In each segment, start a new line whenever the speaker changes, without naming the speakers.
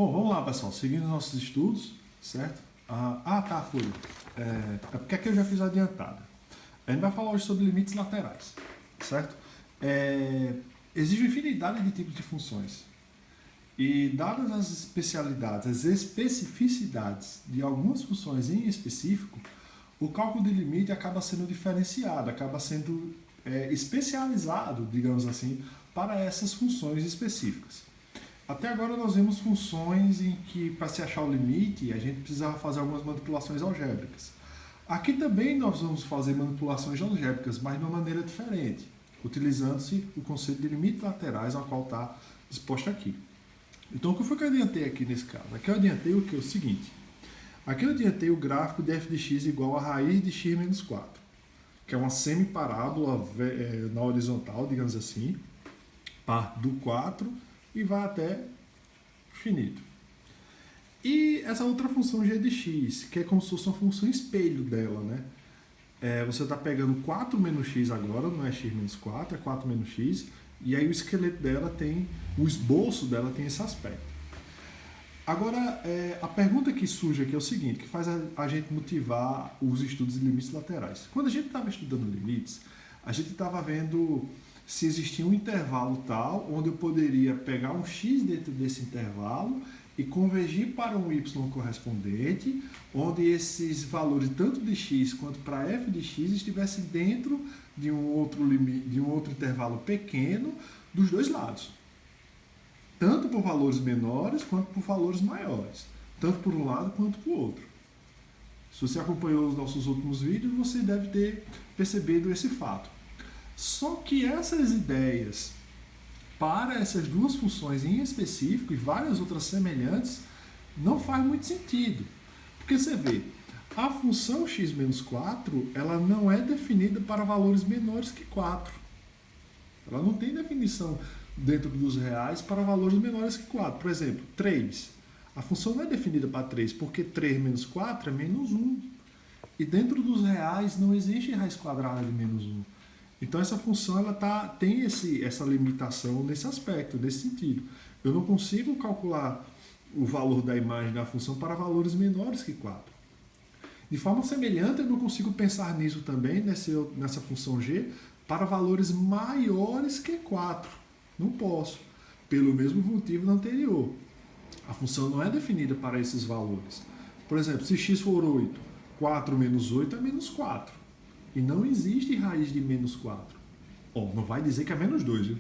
Bom, vamos lá, pessoal. Seguindo nossos estudos, certo? Tá, foi. Porque aqui eu já fiz a adiantada. A gente vai falar hoje sobre limites laterais, certo? Existe uma infinidade de tipos de funções. E dadas as especialidades, as especificidades de algumas funções em específico, o cálculo de limite acaba sendo diferenciado, acaba sendo especializado, digamos assim, para essas funções específicas. Até agora nós vimos funções em que, para se achar o limite, a gente precisava fazer algumas manipulações algébricas. Aqui também nós vamos fazer manipulações algébricas, mas de uma maneira diferente, utilizando-se o conceito de limites laterais, ao qual está exposto aqui. Então, o que foi que eu adiantei aqui nesse caso? Aqui eu adiantei o que? O seguinte. Aqui eu adiantei o gráfico de f de x igual a raiz de x menos 4, que é uma semiparábola na horizontal, digamos assim, parte do 4 e vai até infinito. E essa outra função g de x, que é como se fosse uma função espelho dela, né? Você está pegando 4 menos x agora, não é x menos 4, é 4 menos x, e aí o esqueleto dela tem, o esboço dela tem esse aspecto. Agora, a pergunta que surge aqui é o seguinte, que faz a gente motivar os estudos de limites laterais. Quando a gente estava estudando limites, a gente estava vendo se existia um intervalo tal, onde eu poderia pegar um x dentro desse intervalo e convergir para um y correspondente, onde esses valores, tanto de x quanto para f de x, estivessem dentro de um outro limite, de um outro intervalo pequeno dos dois lados. Tanto por valores menores quanto por valores maiores. Tanto por um lado quanto por outro. Se você acompanhou os nossos últimos vídeos, você deve ter percebido esse fato. Só que essas ideias, para essas duas funções em específico e várias outras semelhantes, não faz muito sentido. Porque você vê, a função x menos 4, ela não é definida para valores menores que 4. Ela não tem definição dentro dos reais para valores menores que 4. Por exemplo, 3. A função não é definida para 3, porque 3 menos 4 é menos 1. E dentro dos reais não existe raiz quadrada de menos 1. Então essa função ela tem essa limitação nesse aspecto, nesse sentido. Eu não consigo calcular o valor da imagem da função para valores menores que 4. De forma semelhante, eu não consigo pensar nisso também, nessa função g, para valores maiores que 4. Não posso, pelo mesmo motivo do anterior. A função não é definida para esses valores. Por exemplo, se x for 8, 4 menos 8 é menos 4. E não existe raiz de menos 4. Não vai dizer que é menos 2, viu?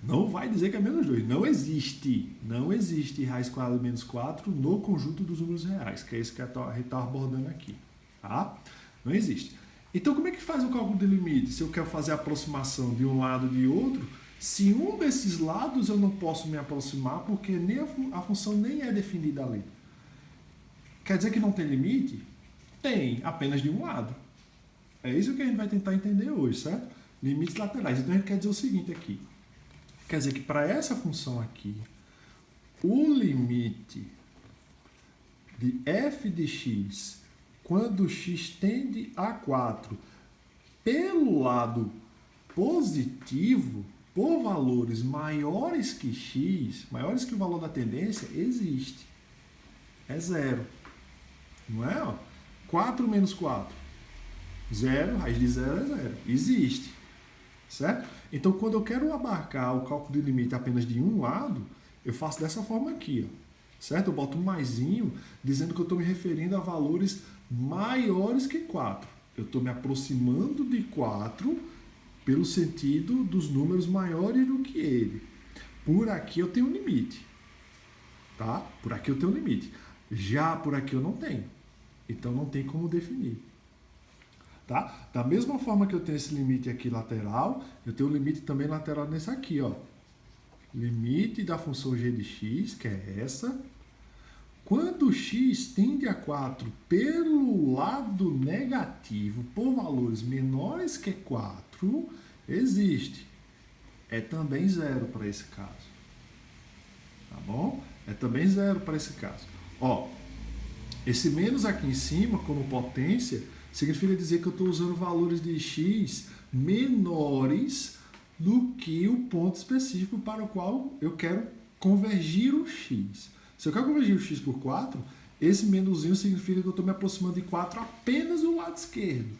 Não vai dizer que é menos 2. Não existe. Não existe raiz quadrada de menos 4 no conjunto dos números reais, que é isso que a gente está abordando aqui. Tá? Não existe. Então, como é que faz o cálculo de limite? Se eu quero fazer a aproximação de um lado e de outro, se um desses lados eu não posso me aproximar, porque nem a função nem é definida ali. Quer dizer que não tem limite? Tem, apenas de um lado. É isso que a gente vai tentar entender hoje, certo? Limites laterais. Então a gente quer dizer o seguinte aqui. Quer dizer que para essa função aqui, o limite de f de x, quando x tende a 4, pelo lado positivo, por valores maiores que x, maiores que o valor da tendência, existe. É zero. Não é? 4 menos 4. 0, raiz de 0 é 0. Existe. Certo? Então, quando eu quero abarcar o cálculo de limite apenas de um lado, eu faço dessa forma aqui. Certo? Eu boto um maisinho dizendo que eu estou me referindo a valores maiores que 4. Eu estou me aproximando de 4 pelo sentido dos números maiores do que ele. Por aqui eu tenho um limite. Tá? Por aqui eu tenho um limite. Já por aqui eu não tenho. Então, não tem como definir. Tá? Da mesma forma que eu tenho esse limite aqui lateral, eu tenho um limite também lateral nesse aqui, ó. Limite da função g de x, que é essa. Quando x tende a 4 pelo lado negativo, por valores menores que 4, existe. É também zero para esse caso. Tá bom? É também zero para esse caso. Ó, esse menos aqui em cima, como potência, significa dizer que eu estou usando valores de x menores do que o ponto específico para o qual eu quero convergir o x. Se eu quero convergir o x por 4, esse menuzinho significa que eu estou me aproximando de 4 apenas do lado esquerdo.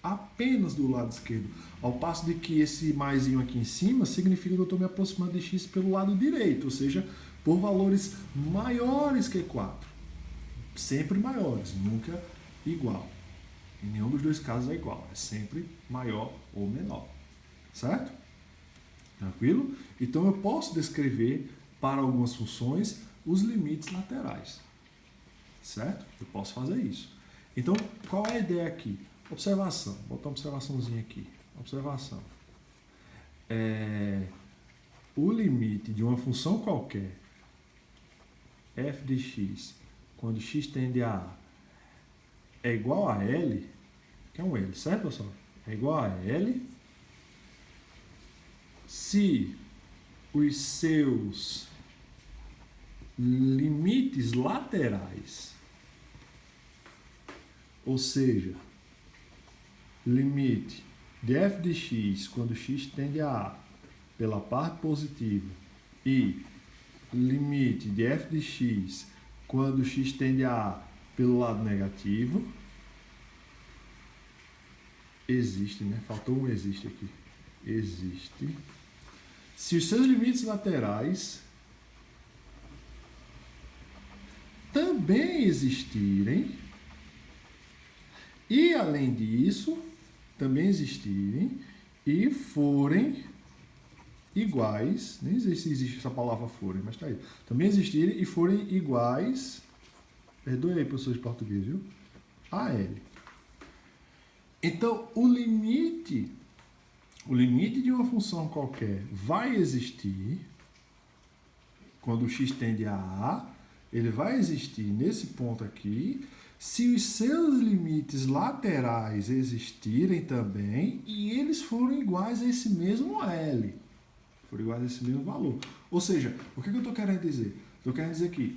Apenas do lado esquerdo. Ao passo de que esse maisinho aqui em cima significa que eu estou me aproximando de x pelo lado direito, ou seja, por valores maiores que 4. Sempre maiores, nunca igual. Em nenhum dos dois casos é igual, é sempre maior ou menor. Certo? Tranquilo? Então eu posso descrever para algumas funções os limites laterais. Certo? Eu posso fazer isso. Então, qual é a ideia aqui? Observação. Vou botar uma observaçãozinha aqui. Observação. O limite de uma função qualquer, f de x, quando x tende a A, é igual a L, que é um L, certo, pessoal? É igual a L se os seus limites laterais, ou seja, limite de f de x quando x tende a A pela parte positiva e limite de f de x quando x tende a A pelo lado negativo, existe, né? Faltou um existe aqui. Existe. Se os seus limites laterais também existirem, e além disso, também existirem e forem iguais, nem sei se existe essa palavra forem, mas tá aí. Também existirem e forem iguais, perdoe aí, professor de português, viu? A L. Então, o limite de uma função qualquer vai existir quando o x tende a A, ele vai existir nesse ponto aqui, se os seus limites laterais existirem também e eles forem iguais a esse mesmo L, forem iguais a esse mesmo valor. Ou seja, o que eu estou querendo dizer? Estou querendo dizer que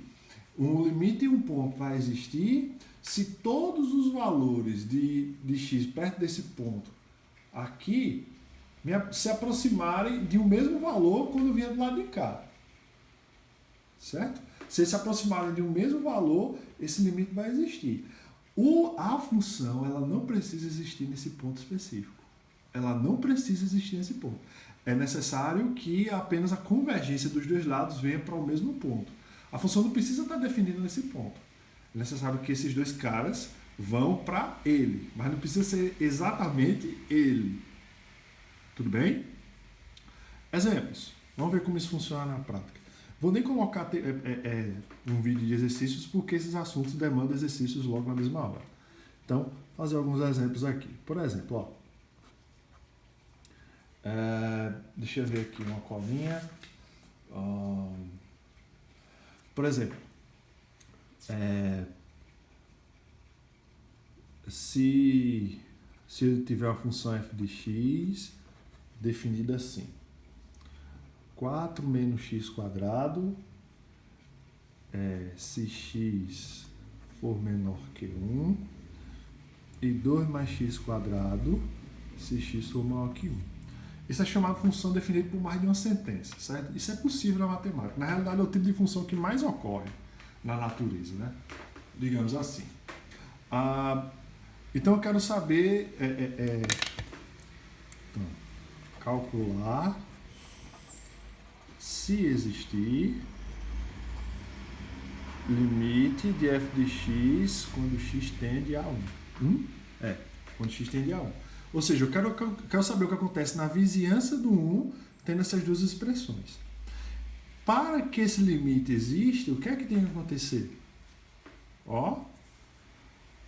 um limite e um ponto vai existir se todos os valores de x perto desse ponto aqui se aproximarem de um mesmo valor quando vier do lado de cá. Certo? Se eles se aproximarem de um mesmo valor, esse limite vai existir. A função ela não precisa existir nesse ponto específico. Ela não precisa existir nesse ponto. É necessário que apenas a convergência dos dois lados venha para o mesmo ponto. A função não precisa estar definida nesse ponto. É necessário que esses dois caras vão para ele, mas não precisa ser exatamente ele. Tudo bem? Exemplos. Vamos ver como isso funciona na prática. Vou nem colocar um vídeo de exercícios porque esses assuntos demandam exercícios logo na mesma hora. Então, fazer alguns exemplos aqui. Por exemplo, ó, deixa eu ver aqui uma colinha. Por exemplo, se eu tiver uma função f de x definida assim, 4 menos x quadrado, se x for menor que 1, e 2 mais x quadrado, se x for maior que 1. Isso é chamado de função definida por mais de uma sentença, certo? Isso é possível na matemática. Na realidade, é o tipo de função que mais ocorre na natureza, né? Digamos assim. Então, eu quero saber... calcular se existir limite de f de x quando x tende a 1. Quando x tende a 1. Ou seja, eu quero saber o que acontece na vizinhança do 1 tendo essas duas expressões. Para que esse limite exista, o que é que tem que acontecer? Ó,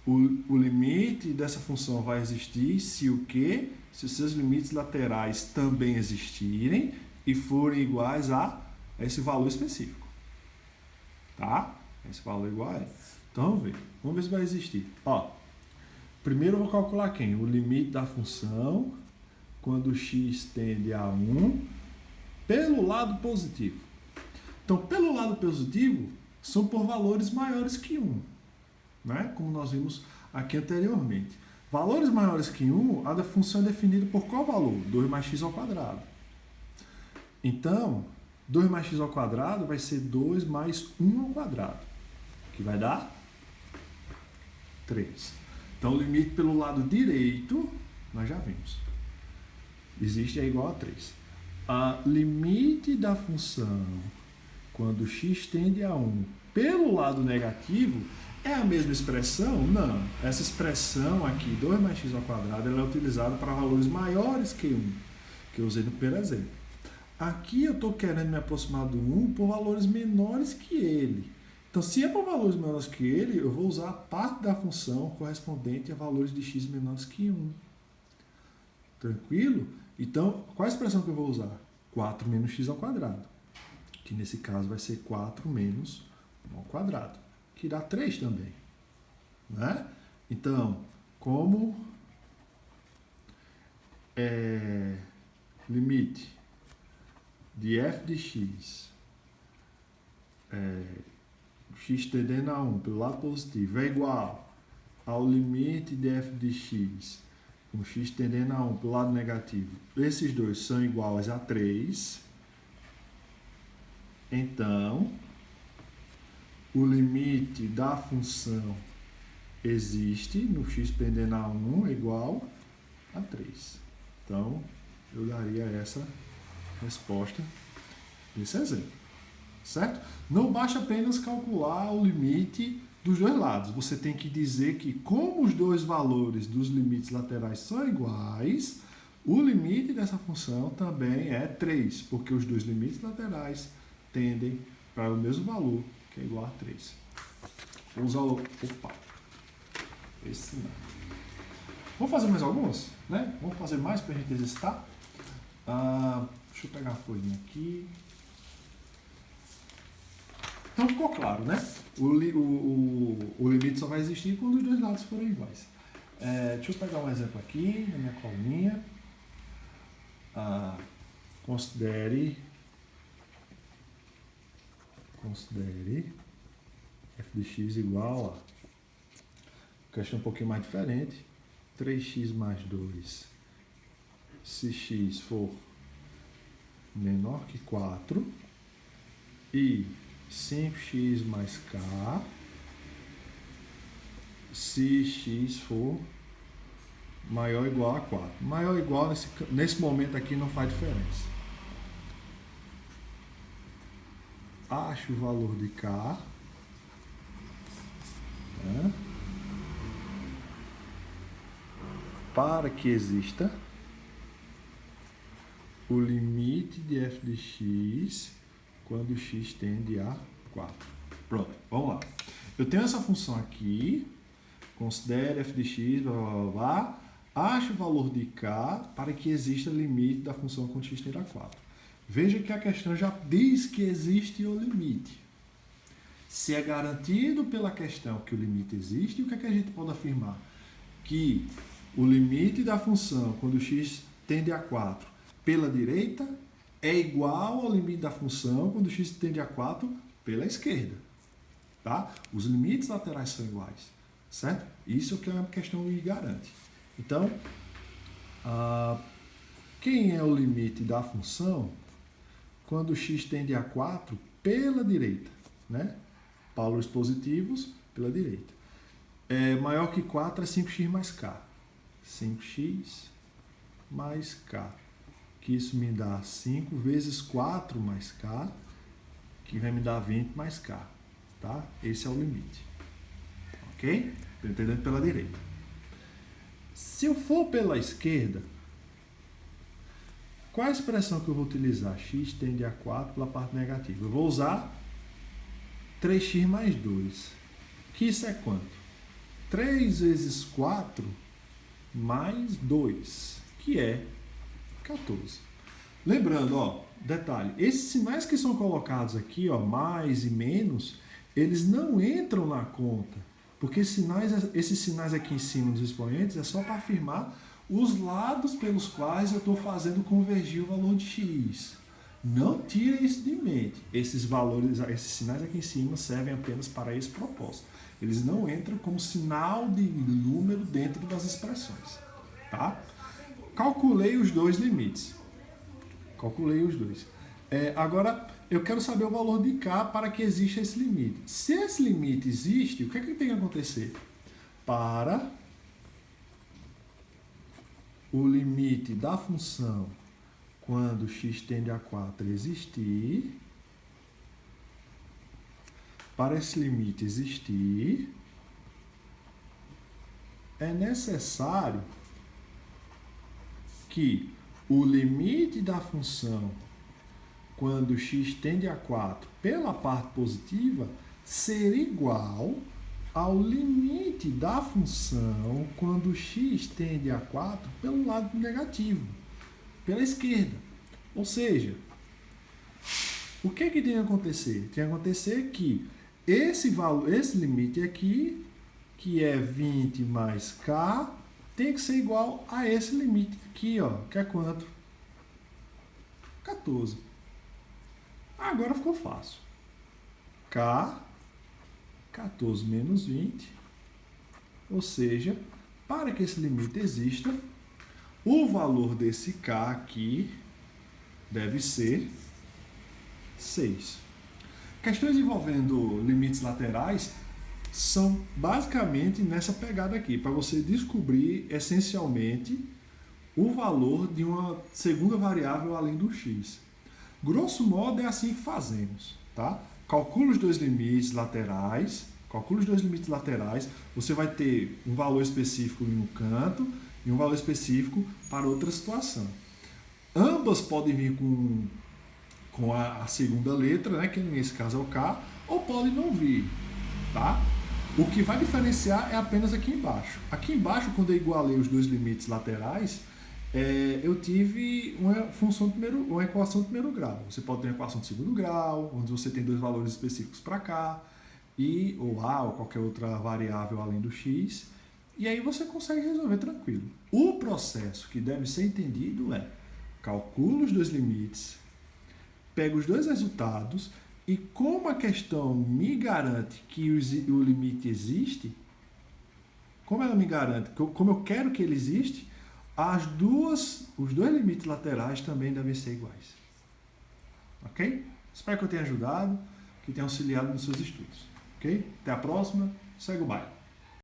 o limite dessa função vai existir se o quê? Se os seus limites laterais também existirem e forem iguais a esse valor específico. Tá? Esse valor igual a ele. Então, vamos ver se vai existir. Ó, primeiro eu vou calcular quem? O limite da função quando x tende a 1 pelo lado positivo. Então, pelo lado positivo, são por valores maiores que 1. Né? Como nós vimos aqui anteriormente. Valores maiores que 1, a função é definida por qual valor? 2 mais x ao quadrado. Então, 2 mais x ao quadrado vai ser 2 mais 1 ao quadrado, que vai dar 3. Então, o limite pelo lado direito, nós já vimos. Existe é igual a 3. A limite da função, quando x tende a 1 pelo lado negativo, é a mesma expressão? Não. Essa expressão aqui, 2 mais x ao quadrado, ela é utilizada para valores maiores que 1, que eu usei no primeiro exemplo. Aqui eu estou querendo me aproximar do 1 por valores menores que ele. Então, se é por valores menores que ele, eu vou usar a parte da função correspondente a valores de x menores que 1. Tranquilo? Então, qual a expressão que eu vou usar? 4 menos x ao quadrado, que nesse caso vai ser 4 menos 1 ao quadrado, que dá 3 também. Né? Então, como limite de f de x, x tendendo a 1 pelo lado positivo, é igual ao limite de f de x com x tendendo a 1 pelo lado negativo, esses dois são iguais a 3, então o limite da função existe no x tendendo a 1 igual a 3. Então, eu daria essa resposta nesse exemplo. Certo? Não basta apenas calcular o limite dos dois lados. Você tem que dizer que, como os dois valores dos limites laterais são iguais, o limite dessa função também é 3, porque os dois limites laterais tendem para o mesmo valor, que é igual a 3. Vamos usar o... Opa! Esse não. Vamos fazer mais algumas? Né? Vamos fazer mais para a gente exercitar? Deixa eu pegar a folhinha aqui. Então ficou claro, né? O limite só vai existir quando os dois lados forem iguais. Deixa eu pegar um exemplo aqui na minha colinha. Considere f de x igual a... Questão um pouquinho mais diferente. 3x mais 2. Se x for menor que 4 e 5x mais k se x for maior ou igual a 4. Maior ou igual nesse momento aqui não faz diferença. Acho o valor de k, né, para que exista o limite de f de x quando x tende a 4. Pronto, vamos lá. Eu tenho essa função aqui, considere f de x, blá, blá, blá, blá, ache o valor de k para que exista limite da função quando x tende a 4. Veja que a questão já diz que existe o limite. Se é garantido pela questão que o limite existe, o que é que a gente pode afirmar? Que o limite da função quando x tende a 4 pela direita é igual ao limite da função quando x tende a 4 pela esquerda. Tá? Os limites laterais são iguais. Certo? Isso é o que a questão me garante. Então, quem é o limite da função quando x tende a 4 pela direita? Né? Valores positivos pela direita. Maior que 4 é 5x mais k. 5x mais k. Que isso me dá 5 vezes 4 mais k, que vai me dar 20 mais k. Tá? Esse é o limite. Ok? Estou entendendo pela direita. Se eu for pela esquerda, qual a expressão que eu vou utilizar? X tende a 4 pela parte negativa. Eu vou usar 3x mais 2. Que isso é quanto? 3 vezes 4 mais 2, que é 14. Lembrando, ó, detalhe, esses sinais que são colocados aqui, ó, mais e menos, eles não entram na conta, porque esses sinais aqui em cima dos expoentes é só para afirmar os lados pelos quais eu estou fazendo convergir o valor de x. Não tire isso de mente. Esses valores, esses sinais aqui em cima servem apenas para esse propósito. Eles não entram como sinal de número dentro das expressões. Tá? Calculei os dois limites. Calculei os dois. Agora, eu quero saber o valor de K para que exista esse limite. Se esse limite existe, o que é que tem que acontecer? Para o limite da função quando x tende a 4 existir, para esse limite existir, é necessário que o limite da função quando x tende a 4 pela parte positiva ser igual ao limite da função quando x tende a 4 pelo lado negativo, pela esquerda. Ou seja, o que tem que acontecer? Tem que acontecer que esse valor, esse limite aqui, que é 20 mais k, tem que ser igual a esse limite aqui, ó, que é quanto? 14. Agora ficou fácil. K, 14 menos 20, ou seja, para que esse limite exista, o valor desse K aqui deve ser 6. Questões envolvendo limites laterais são basicamente nessa pegada aqui, para você descobrir essencialmente o valor de uma segunda variável além do x. Grosso modo é assim que fazemos, tá? Calcula os dois limites laterais, você vai ter um valor específico em um canto e um valor específico para outra situação. Ambas podem vir com a segunda letra, né, que nesse caso é o K, ou podem não vir, tá? O que vai diferenciar é apenas aqui embaixo. Aqui embaixo, quando eu igualei os dois limites laterais, eu tive uma equação de primeiro grau. Você pode ter uma equação de segundo grau, onde você tem dois valores específicos para K, ou A, ou qualquer outra variável além do X, e aí você consegue resolver tranquilo. O processo que deve ser entendido é: calcula os dois limites, pega os dois resultados, e como a questão me garante que o limite existe, como ela me garante, como eu quero que ele existe, os dois limites laterais também devem ser iguais. Ok? Espero que eu tenha ajudado, que tenha auxiliado nos seus estudos. Ok? Até a próxima. Segue o baile.